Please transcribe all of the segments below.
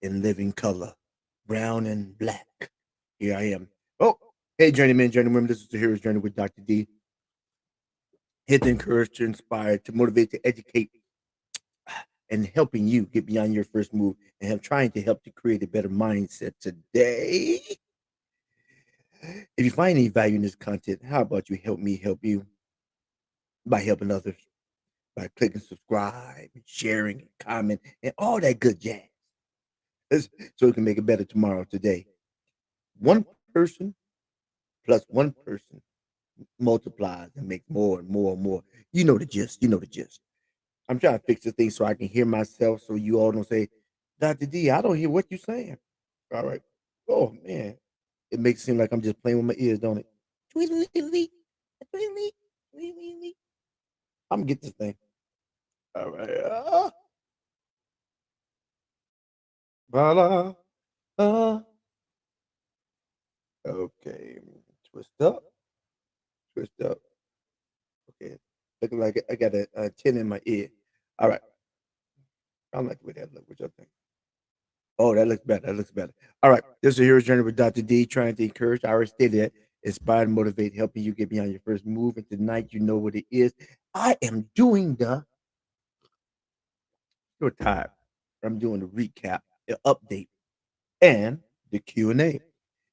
in living color, brown and black. Here I am. Oh, hey, journeyman, journeywomen. This is the Hero's Journey with Dr. D. Here to encourage, to inspire, to motivate, to educate, and helping you get beyond your first move, and I'm trying to help to create a better mindset today. If you find any value in this content, how about you help me help you by helping others, by clicking subscribe and sharing and comment and all that good jazz, so we can make it better tomorrow today. One person plus one person multiplies and makes more and more and more. You know the gist. You know the gist. I'm trying to fix the thing so I can hear myself, so you all don't say, Dr. D, I don't hear what you're saying. All right. Oh man. It makes it seem like I'm just playing with my ears, don't it? Tweedly, tweedly, tweedly. I'm gonna get this thing. All right. Voila. Okay. Twist up. Twist up. Okay. Looking like I got a 10 in my ear. All right. I like the way that look. What y'all think? Oh, that looks better. That looks better. All right. This is a Hero's Journey with Dr. D, trying to encourage. I already stated that. Inspire and motivate, helping you get beyond your first move. And tonight, you know what it is. I am doing the short time. I'm doing the recap, the update, and the Q&A.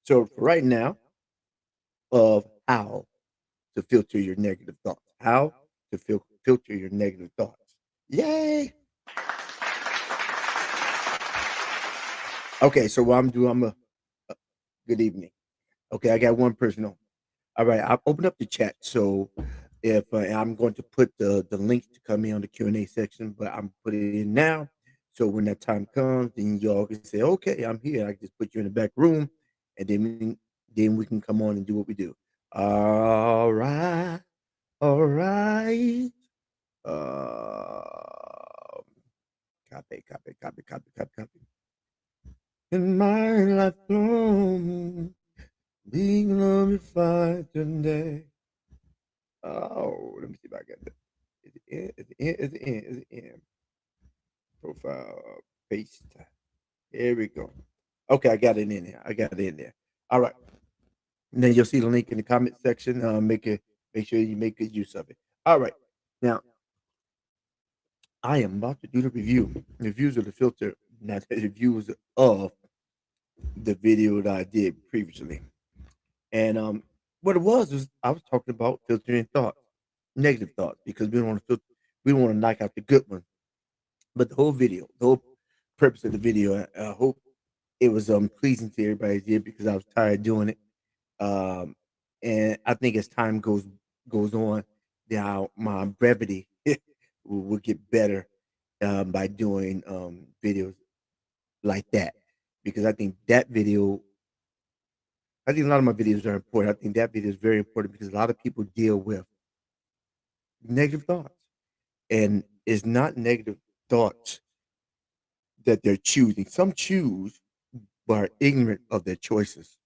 So for right now, of how to filter your negative thoughts. How to filter your negative thoughts. Yay! Okay, so what I'm doing, uh, good evening. Okay, I got one person on. All right, I'll open up the chat. So if I'm going to put the links to come in on the Q&A section, but I'm putting it in now. So when that time comes, then y'all can say, okay, I'm here. I can just put you in the back room, and then we can come on and do what we do. All right, all right. Um, copy, copy, copy, copy, copy, copy. In my life long, being glorified today. Oh, let me see if I got that. Is it in? Is it in? Is it in? Is it in? Profile paste. Here we go. Okay, I got it in there. I got it in there. All right. And then you'll see the link in the comment section. Make sure you make good use of it. All right. Now I am about to do the review. Reviews of the filter, not the reviews of the video that I did previously. And what it was I was talking about filtering thoughts, negative thoughts, because we don't want to we don't want to knock out the good one. But the whole purpose of the video, I hope it was pleasing to everybody's ear because I was tired of doing it. Um, and I think as time goes on, now my brevity will get better by doing videos like that, because I think a lot of my videos are important. I think that video is very important because a lot of people deal with negative thoughts, and it's not negative thoughts that they're choosing. Some choose but are ignorant of their choices,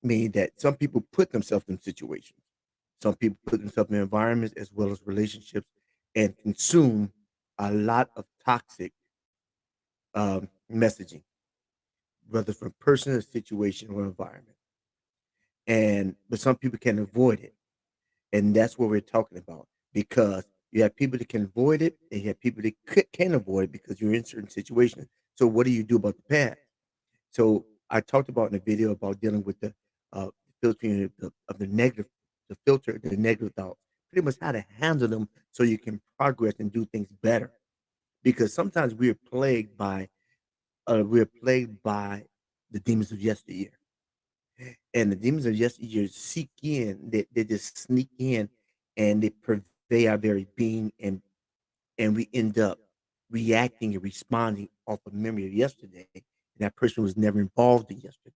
meaning that some people put themselves in situations. Some people put themselves in environments as well as relationships and consume a lot of toxic messaging, whether from person, situation, or environment. And but some people can avoid it, and that's what we're talking about, because you have people that can avoid it, and you have people that can avoid it because you're in certain situations. So what do you do about the past? So I talked about in the video about dealing with the filtering of the negative, the filter, the negative thoughts, pretty much how to handle them so you can progress and do things better. Because sometimes we're plagued by the demons of yesteryear, and the demons of yesteryear seek in. They just sneak in, and they pervade our very being, and we end up reacting and responding off of memory of yesterday, and that person was never involved in yesterday.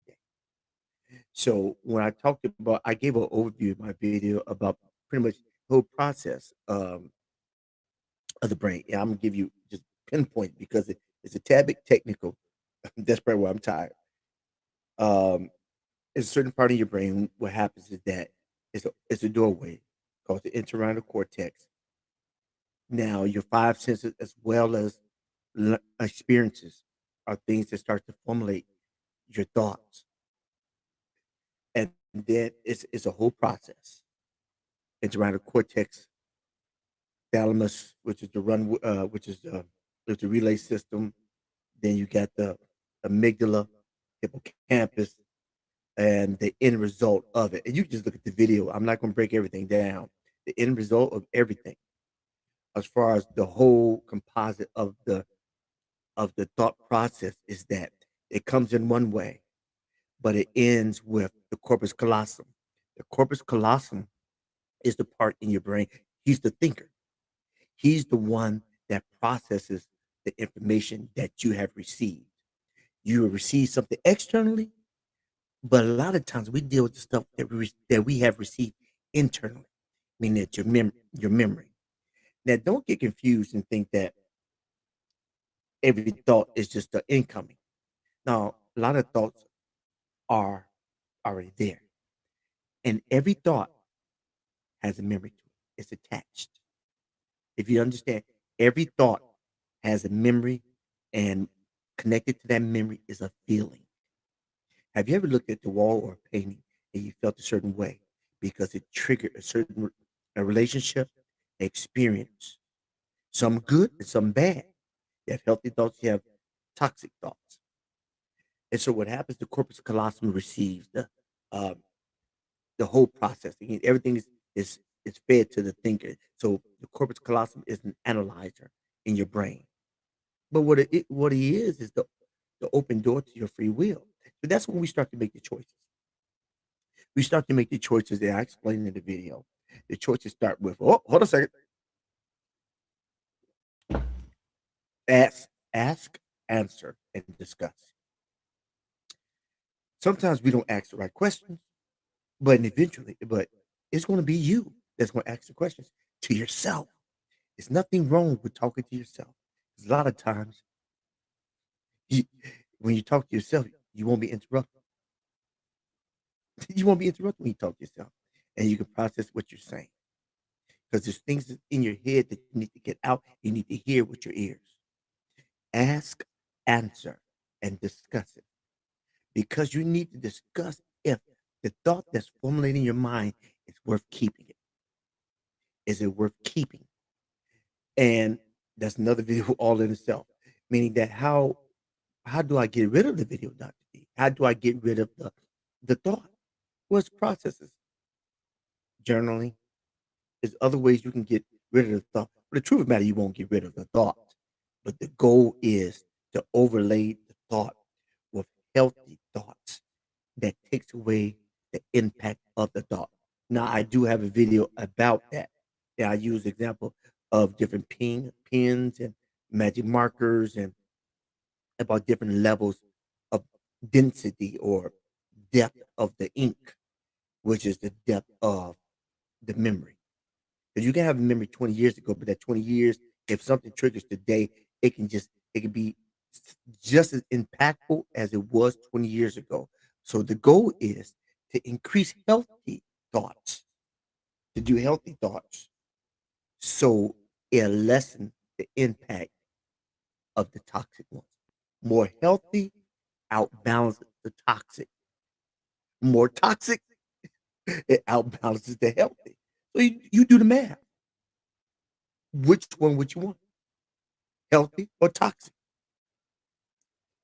So when I talked about, I gave an overview in my video about pretty much the whole process of the brain. Yeah, I'm gonna give you just pinpoint because it's a tad bit technical. That's probably why I'm tired. Um, it's a certain part of your brain. What happens is that it's a doorway called the entorhinal cortex. Now, your five senses as well as experiences. are things that start to formulate your thoughts, and then it's a whole process. It's around the cortex, thalamus, which is the which is the relay system. Then you got the amygdala, hippocampus, and the end result of it. And you can just look at the video. I'm not going to break everything down. The end result of everything, as far as the whole composite of the thought process, is that it comes in one way, but it ends with the corpus callosum. The corpus callosum is the part in your brain. He's the thinker. He's the one that processes the information that you have received. You will receive something externally, but a lot of times we deal with the stuff that we have received internally, meaning that your memory. Now, don't get confused and think that every thought is just the incoming. Now, a lot of thoughts are already there, and every thought has a memory to it. It's attached. If you understand, every thought has a memory, and connected to that memory is a feeling. Have you ever looked at the wall or a painting and you felt a certain way because it triggered a certain a relationship, experience, some good and some bad? You have healthy thoughts, you have toxic thoughts. And so what happens, the corpus callosum receives uh, the whole processing. Everything is fed to the thinker. So the corpus callosum is an analyzer in your brain. But what he is the open door to your free will. So that's when we start to make the choices. We start to make the choices that I explained in the video. The choices start with, oh, hold on a second. Ask, answer, and discuss. Sometimes we don't ask the right questions, but it's going to be you that's going to ask the questions to yourself. There's nothing wrong with talking to yourself. 'Cause a lot of times, you, when you talk to yourself, you won't be interrupted. You won't be interrupted when you talk to yourself, and you can process what you're saying. Because there's things in your head that you need to get out. You need to hear with your ears. Ask, answer, and discuss it. Because you need to discuss if the thought that's formulating your mind is worth keeping it. Is it worth keeping? And that's another video all in itself. Meaning that how do I get rid of the video, Dr. D? How do I get rid of the thought? What's processes? Journaling. There's other ways you can get rid of the thought. But the truth of the matter, you won't get rid of the thought. But the goal is to overlay the thought with healthy thoughts that takes away the impact of the thought. Now, I do have a video about that. Yeah, I use example of different pens and magic markers and about different levels of density or depth of the ink, which is the depth of the memory. Because you can have a memory 20 years ago, but that 20 years, if something triggers today, it can be just as impactful as it was 20 years ago. So the goal is to increase healthy thoughts, to do healthy thoughts. So it lessen the impact of the toxic ones. More healthy outbalances the toxic. More toxic, it outbalances the healthy. So you do the math. Which one would you want? Healthy or toxic?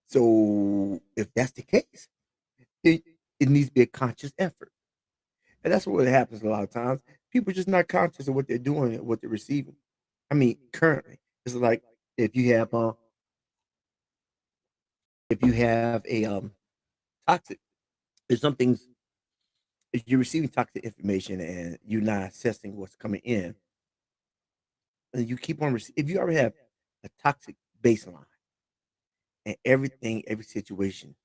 So if that's the case, it, it needs to be a conscious effort. And that's what happens a lot of times. People are just not conscious of what they're doing and what they're receiving. I mean, currently, it's like if you have a toxic, there's some things if you're receiving toxic information and you're not assessing what's coming in, and you keep on if you already have a toxic baseline and everything, every situation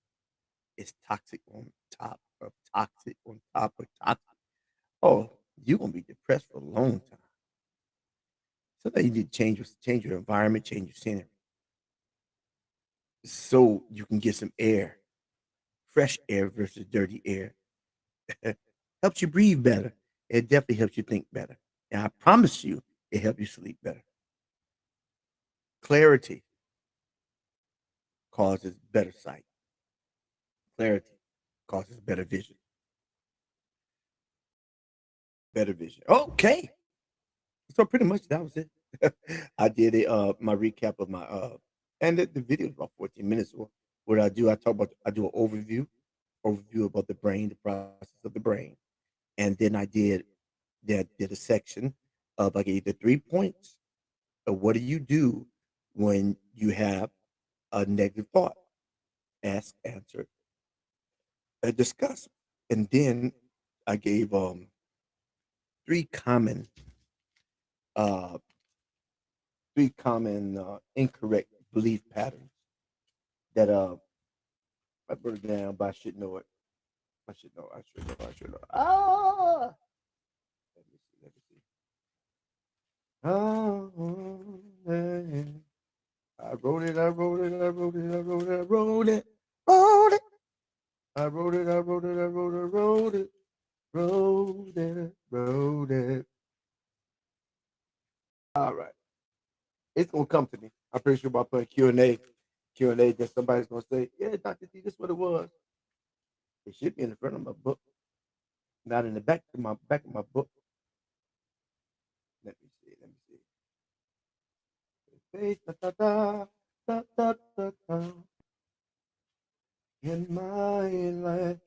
is toxic on top of toxic on top of toxic. Oh, you're gonna be depressed for a long time. Sometimes you need to change your environment, change your scenery, so you can get some air, fresh air versus dirty air. Helps you breathe better. It definitely helps you think better. And I promise you, it helps you sleep better. Clarity. causes better sight. Clarity causes better vision. Better vision. Okay. So pretty much that was it. I did a my recap of my and the video is about 14 minutes. So what I do, I do an overview about the brain, the process of the brain. And then I did a section of like either 3 points of what do you do when you have a negative thought? Ask, answer, and discuss. And then I gave three common uh incorrect belief patterns that I wrote it down, but I should know it. I should know. I should know. I should know. Ah, let me see. Let me see. Oh, man. I wrote it. I wrote it. I wrote it. I wrote it. I wrote it. Wrote it. I wrote it. I wrote it. I wrote it. Wrote it. Wrote it. Wrote it. All right. It's gonna come to me. I'm pretty sure by putting Q&A, that somebody's gonna say, "Yeah, Doctor D, this is what it was." It should be in the front of my book, not in the back of my book. Let me see. Let me see. Face, da, da, da, da, da, da, da, in my life.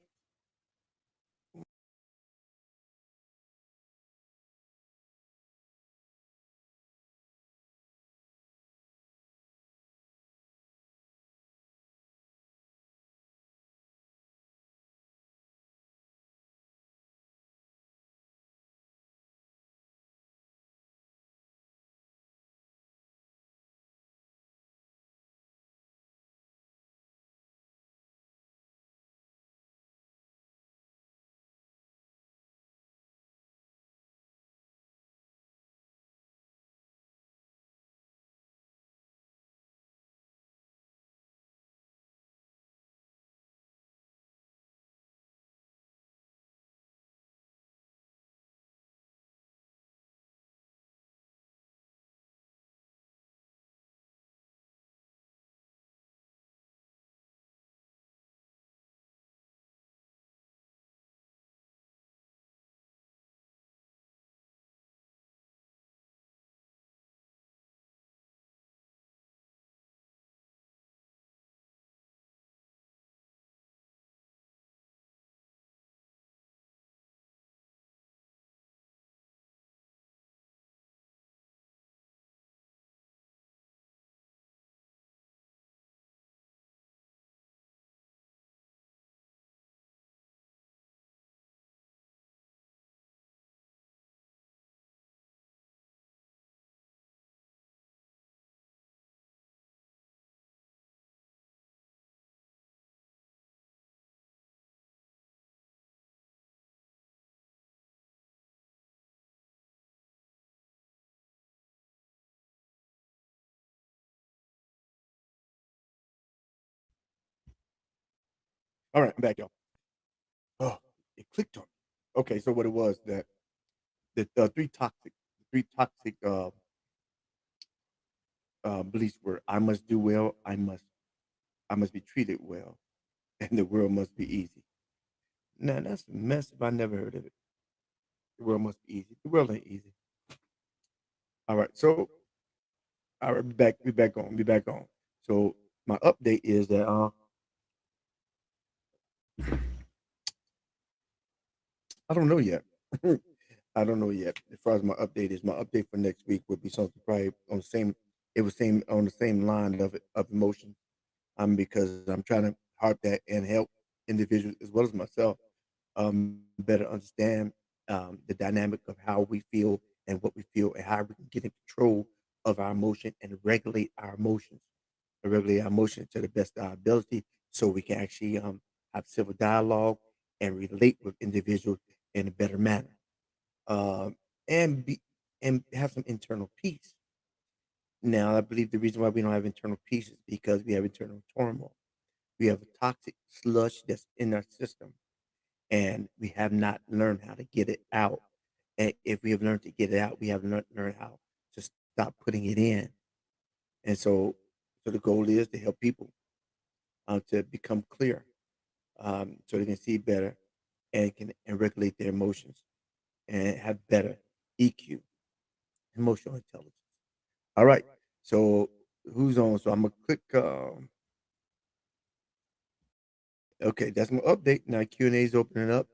All right, I'm back, y'all. Oh, it clicked on me. Okay, so what it was that the three toxic beliefs were: I must do well, I must be treated well, and the world must be easy. Now that's a mess if I never heard of it. The world must be easy. The world ain't easy. All right, so all right, be back on. So my update is that I don't know yet. I don't know yet. As far as my update for next week would be something probably on the same. It was same on the same line of emotion. Because I'm trying to harp that and help individuals as well as myself better understand the dynamic of how we feel and what we feel and how we can get in control of our emotion and regulate our emotions to the best of our ability so we can actually have civil dialogue and relate with individuals in a better manner um, and be and have some internal peace. Now, I believe the reason why we don't have internal peace is because we have internal turmoil. We have a toxic sludge that's in our system, and we have not learned how to get it out. And if we have learned to get it out, we have learned how to stop putting it in. And so the goal is to help people to become clear, so they can see better and can and regulate their emotions and have better EQ, emotional intelligence. All right. So who's on? So I'm gonna click. Okay, that's my update. Now Q&A is opening up.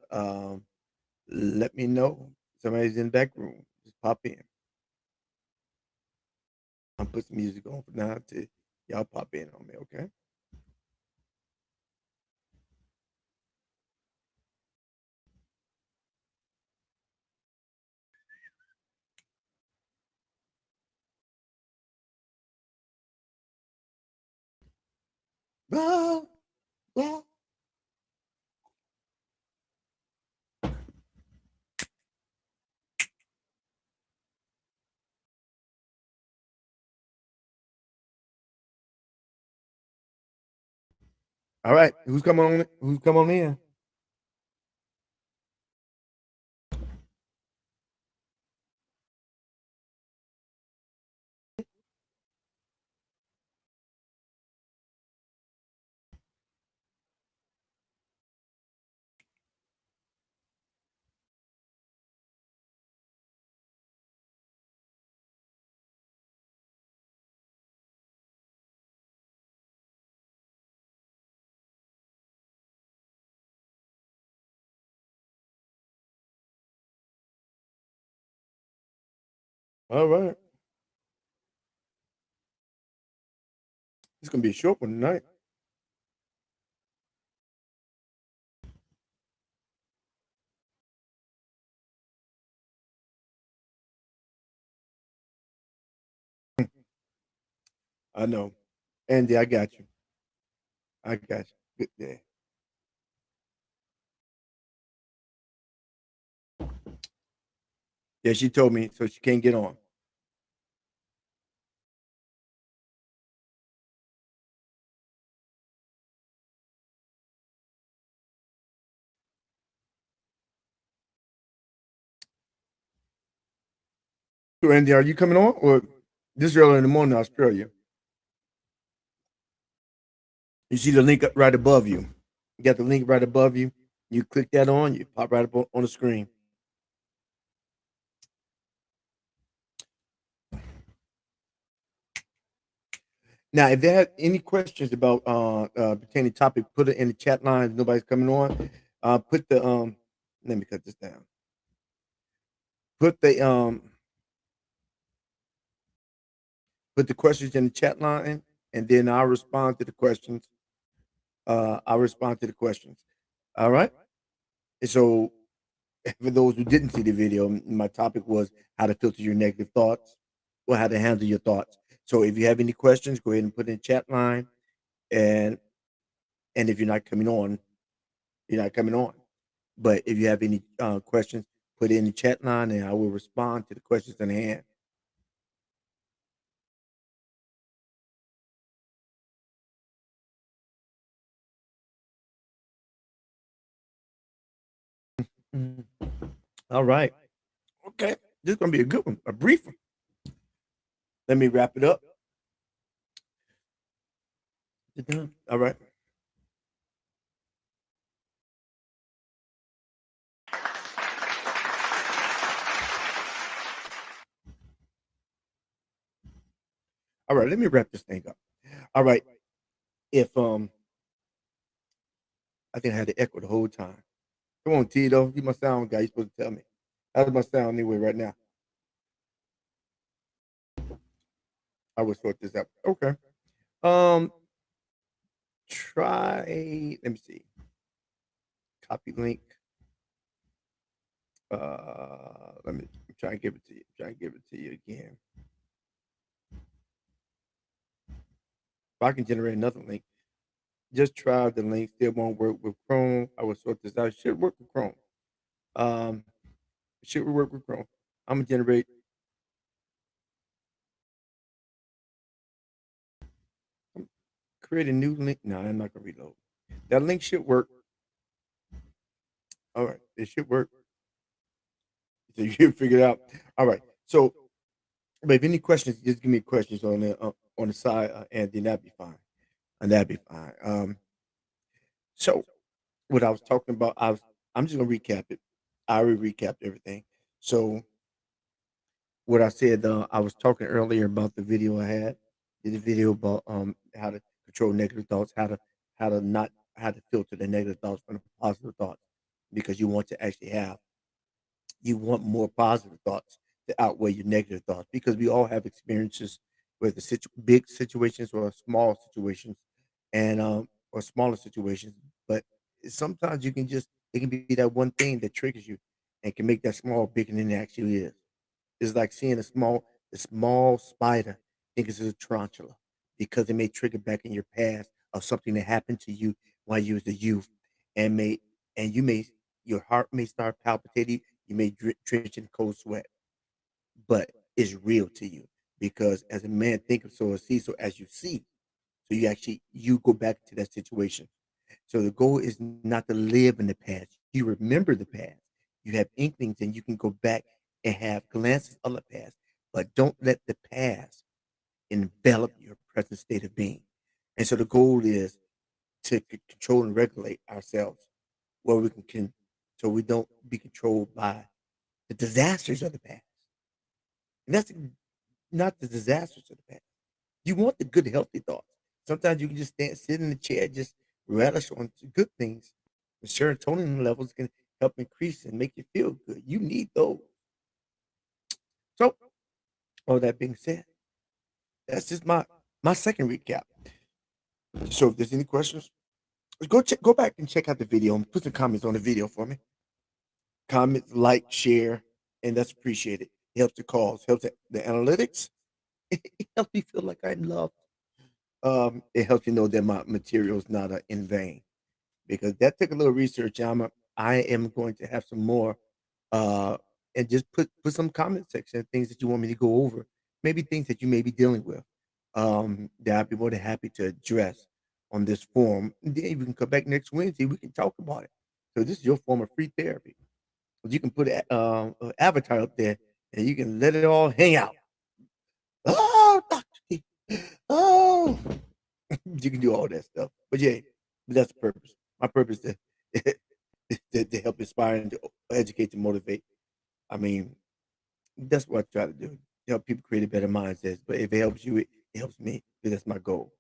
Let me know. Somebody's in the back room. Just pop in. I'll put some music on for now to y'all pop in on me, okay? Ah, ah. All right. Who's coming on? Who's coming on in? All right. It's gonna be a short one tonight. I know. Andy, I got you. I got you. Good day. Yeah, she told me so she can't get on. So Andy, are you coming on? Or this early in the morning in Australia? You see the link right above you. You got the link right above you. You click that on, you pop right up on the screen. Now, if they have any questions about pertaining topic, put it in the chat line. If nobody's coming on. Put the Let me cut this down. Put the put the questions in the chat line, and then I'll respond to the questions. I'll respond to the questions. All right. And so, for those who didn't see the video, my topic was how to filter your negative thoughts or how to handle your thoughts. So, if you have any questions, go ahead and put in the chat line, and if you're not coming on, you're not coming on. But if you have any questions, put it in the chat line, and I will respond to the questions in hand. Mhm. All right. Okay. This is gonna be a good one, a brief one. Let me wrap it up. All right. All right. Let me wrap this thing up. All right. If I think I had to echo the whole time. Come on, Tito. You my sound guy. You supposed to tell me. How's my sound anyway right now? I will sort this out. Okay. Um, try. Let me see. Copy link. Let me try and give it to you. Try and give it to you again. If I can generate another link, just try the link. Still won't work with Chrome. I will sort this out. It should work with Chrome. Um, it should work with Chrome. I'm gonna generate. Create a new link. No, I'm not gonna reload. That link should work. All right, it should work. So you can figure it out. All right. So, but if any questions, just give me questions on the side, and then that'd be fine. And that'd be fine. So what I was talking about, I'm just gonna recap it. I already recapped everything. So what I said, I was talking earlier about the video I had. Did a video about how to control negative thoughts, how to not how to filter the negative thoughts from the positive thoughts, because you want to actually have you want more positive thoughts to outweigh your negative thoughts, because we all have experiences with the big situations or small situations, and or smaller situations. But sometimes you can just it can be that one thing that triggers you and can make that small bigger than it actually is. It's like seeing a small spider think it's a tarantula because it may trigger back in your past of something that happened to you while you was a youth, and may and you may your heart may start palpitating, you may drench in cold sweat, but it's real to you because as a man thinketh, so is he. So as you see, so you go back to that situation. So the goal is not to live in the past. You remember the past. You have inklings and you can go back and have glances of the past, but don't let the past envelop your present state of being. And so the goal is to control and regulate ourselves where so we don't be controlled by the disasters of the past. And that's not the disasters of the past. You want the good, healthy thoughts. Sometimes you can just sit in the chair, just relish on good things. The serotonin levels can help increase and make you feel good. You need those. So, all that being said, that's just my second recap. So, if there's any questions, go back and check out the video and put some comments on the video for me. Comment, like, share, and that's appreciated. It helps the cause, helps the analytics. It helps me feel like I'm loved. It helps you know that my material is not in vain, because that took a little research. I am going to have some more, uh, and just put some comment section things that you want me to go over, maybe things that you may be dealing with, that I'd be more than happy to address on this forum. And then we can come back next Wednesday. We can talk about it. So this is your form of free therapy. You can put an avatar up there, and you can let it all hang out. Oh, Doctor T. Oh, you can do all that stuff. But yeah, but that's the purpose. My purpose is to help inspire and to educate and motivate. I mean, that's what I try to do. To help people create a better mindset. But if it helps you, it helps me. Because that's my goal.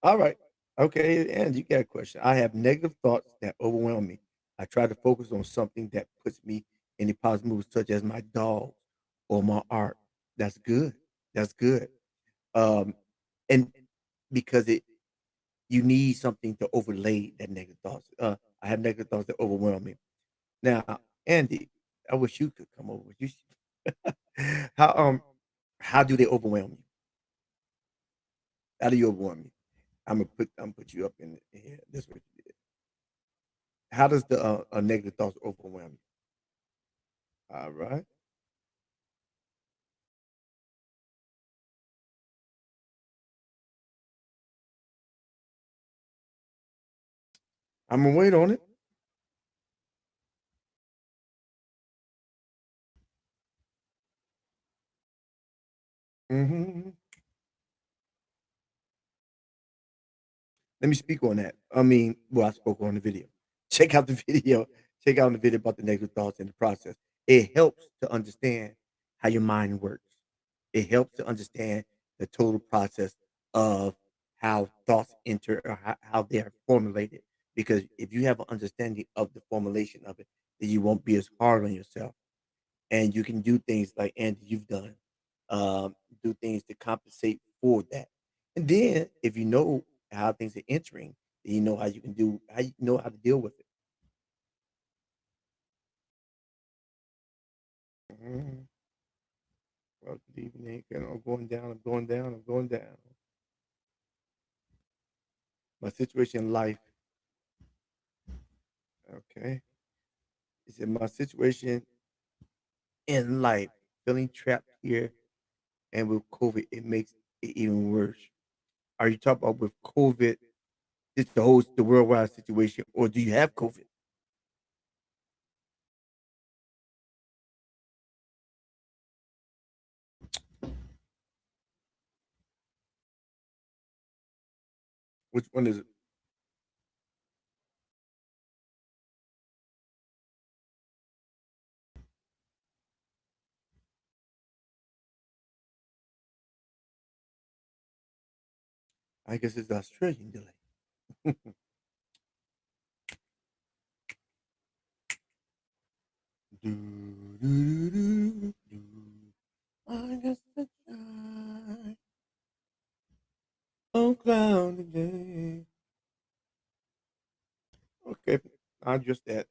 All right. Okay, and you got a question. I have negative thoughts that overwhelm me. I try to focus on something that puts me in a positive mood, such as my dog or my art. That's good. That's good. Um, and because it you need something to overlay that negative thoughts. I have negative thoughts that overwhelm me. Now, Andy, I wish you could come over. You how how do they overwhelm you? How do you overwhelm me? I'm gonna put you up in here. This is what you did. How does the negative thoughts overwhelm you? All right, I'm gonna wait on it. Hmm. Let me speak on that. I mean, well, I spoke on the video. Check out the video. Check out the video about the negative thoughts and the process. It helps to understand how your mind works. It helps to understand the total process of how thoughts enter or how they are formulated. Because if you have an understanding of the formulation of it, then you won't be as hard on yourself, and you can do things like Andy you've done, do things to compensate for that. And then if you know how things are entering, then you know how you know how to deal with it. Mhm. Well, good evening. I'm going down. I'm going down. I'm going down. My situation in life. Okay, is it my situation in life? Feeling trapped here, and with COVID, it makes it even worse. Are you talking about with COVID, just the worldwide situation, or do you have COVID? Which one is it? I guess it's the Australian delay. Do, do, do, do, do. I guess the sky on cloudy day. Okay, I just that.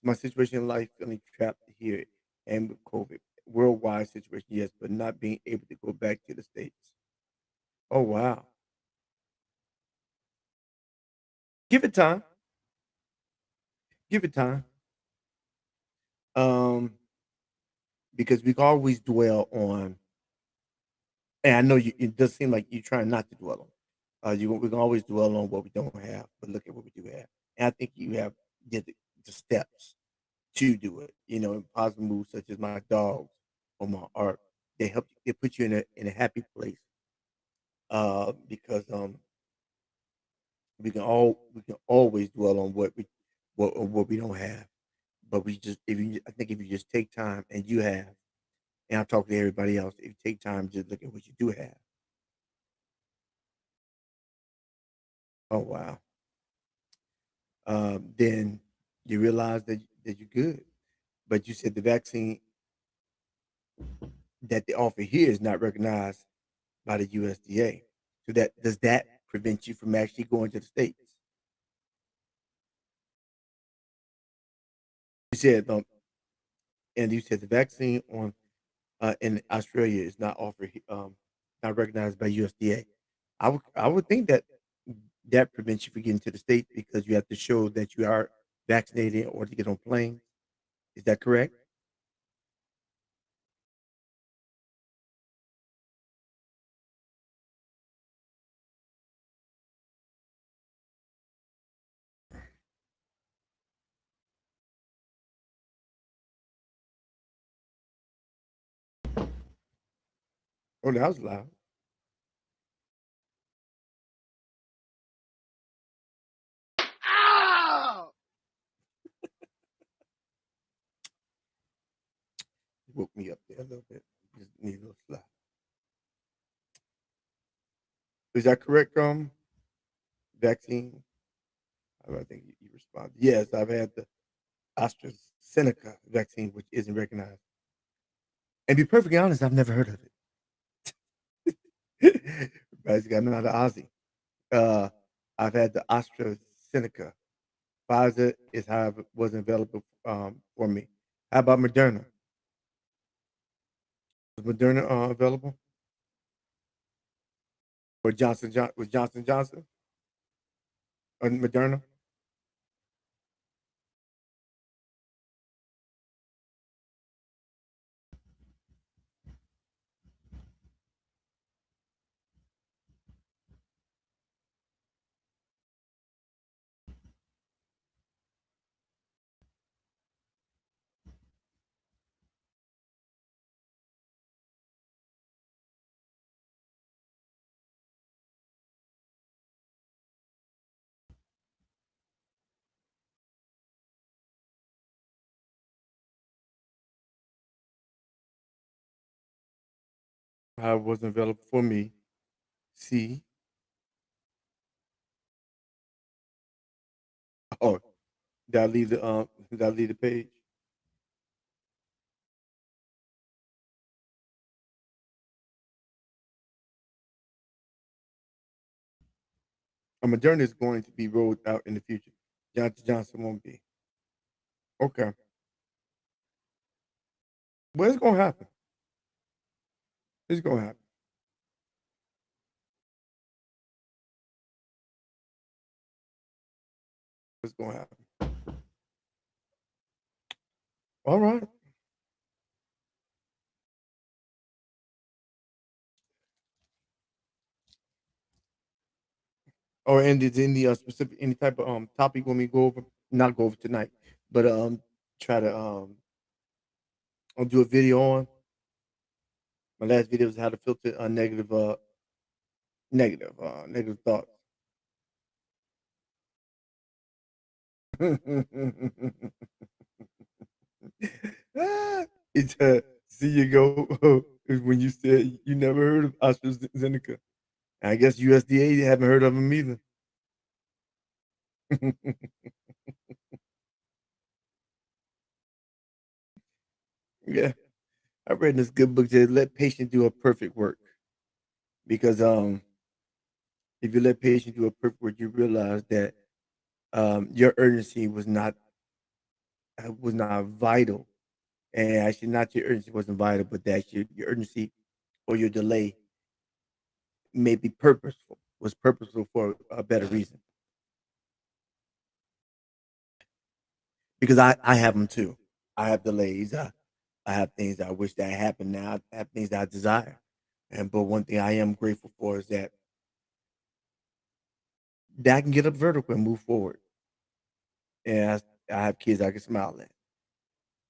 My situation in life, feeling trapped here, and with COVID, worldwide situation, yes, but not being able to go back to the states. Oh wow, give it time. Give it time. Um, because we can always dwell on, and I know you. It does seem like you're trying not to dwell on. We can always dwell on what we don't have, but look at what we do have. And I think you have did the steps to do it. You know, in positive moves such as my dogs or my art, they help. They put you in a happy place. Because we can always dwell on what we don't have, but we just if you I think if you just take time and you have, and I'm talking to everybody else, if you take time, just look at what you do have. Oh wow. Then you realize that you're good. But you said the vaccine that they offer here is not recognized by the USDA. So that does that prevent you from actually going to the states? You said and you said the vaccine on in Australia is not offered not recognized by USDA. I would think that that prevents you from getting to the states because you have to show that you are vaccinated in order to get on planes. Is that correct? Oh, that was loud. Ah! Woke me up there a little bit. Just need a little slap. Is that correct? Vaccine. I think you responded. Yes, I've had the AstraZeneca vaccine, which isn't recognized. And to be perfectly honest, I've never heard of it. Everybody's got another Aussie. Uh, I've had the AstraZeneca. Pfizer is how it wasn't available for me. How about Moderna? Was Moderna available? Or was Johnson Johnson or Moderna? How it wasn't available for me. C. Oh, did I leave the page? Moderna is going to be rolled out in the future. Johnson Johnson won't be. Okay. Well, it's gonna happen. It's gonna happen. It's gonna happen. All right. Or and is any specific any type of topic when we go over? Not go over tonight, but try to I'll do a video on. My last video was how to filter negative thoughts. Ah, it's see you go when you said you never heard of AstraZeneca. I guess USDA haven't heard of them either. Yeah, I read this good book that let patience do a perfect work because if you let patience do a perfect work, you realize that your urgency was not vital, and actually not your urgency wasn't vital, but that your urgency or your delay may be purposeful was purposeful for a better reason. Because I have them too. I have delays. I have things that I wish that happened now. I have things that I desire. And but one thing I am grateful for is that I can get up vertical and move forward. And I have kids I can smile at.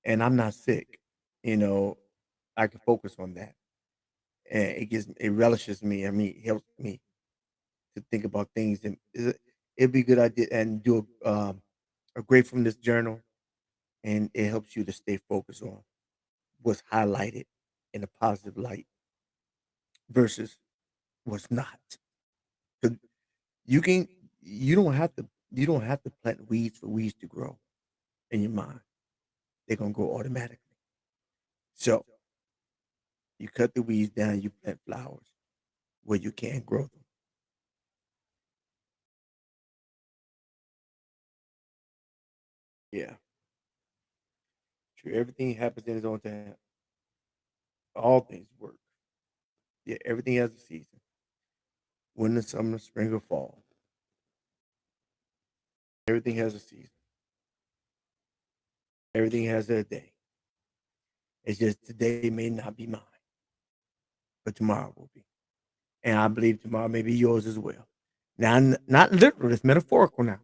And I'm not sick. You know, I can focus on that. And it relishes me. I mean, it helps me to think about things and it'd be a good idea and do a gratefulness journal and it helps you to stay focused on what's highlighted in a positive light versus what's not. 'Cause you can you don't have to plant weeds for weeds to grow in your mind. They're gonna grow automatically. So you cut the weeds down, you plant flowers where you can grow them. Yeah. True. Everything happens in its own time. All things work. Yeah, everything has a season. Winter, summer, spring, or fall. Everything has a season. Everything has a day. It's just today may not be mine, but tomorrow will be. And I believe tomorrow may be yours as well. Now, not literal, it's metaphorical now.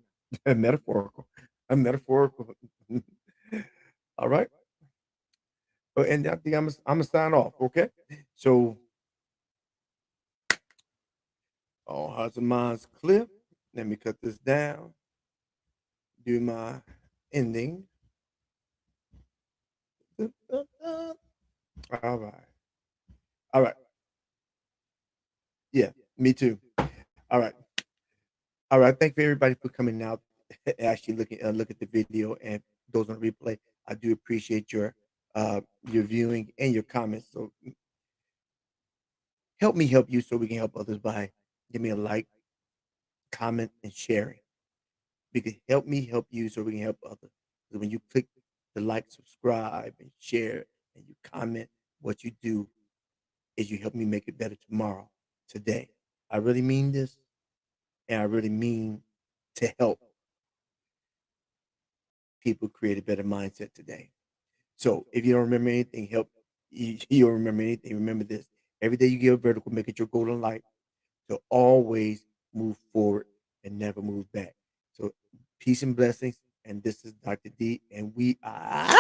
Metaphorical. I'm metaphorical. All right. And I think I'm gonna sign off. Okay. So all hearts and minds clear. Let me cut this down. Do my ending. All right. All right. Yeah. Me too. All right. All right. Thank you everybody for coming out. Actually, look at the video and those on replay. I do appreciate your viewing and your comments. So help me help you so we can help others by give me a like, comment, and sharing. Because help me help you so we can help others. So when you click the like, subscribe, and share, and you comment, what you do is you help me make it better tomorrow, today. I really mean this, and I really mean to help people create a better mindset today. So if you don't remember anything, you don't remember anything. Remember this: every day you get a vertical, make it your golden light to always move forward and never move back. So peace and blessings. And this is Dr. D, and we are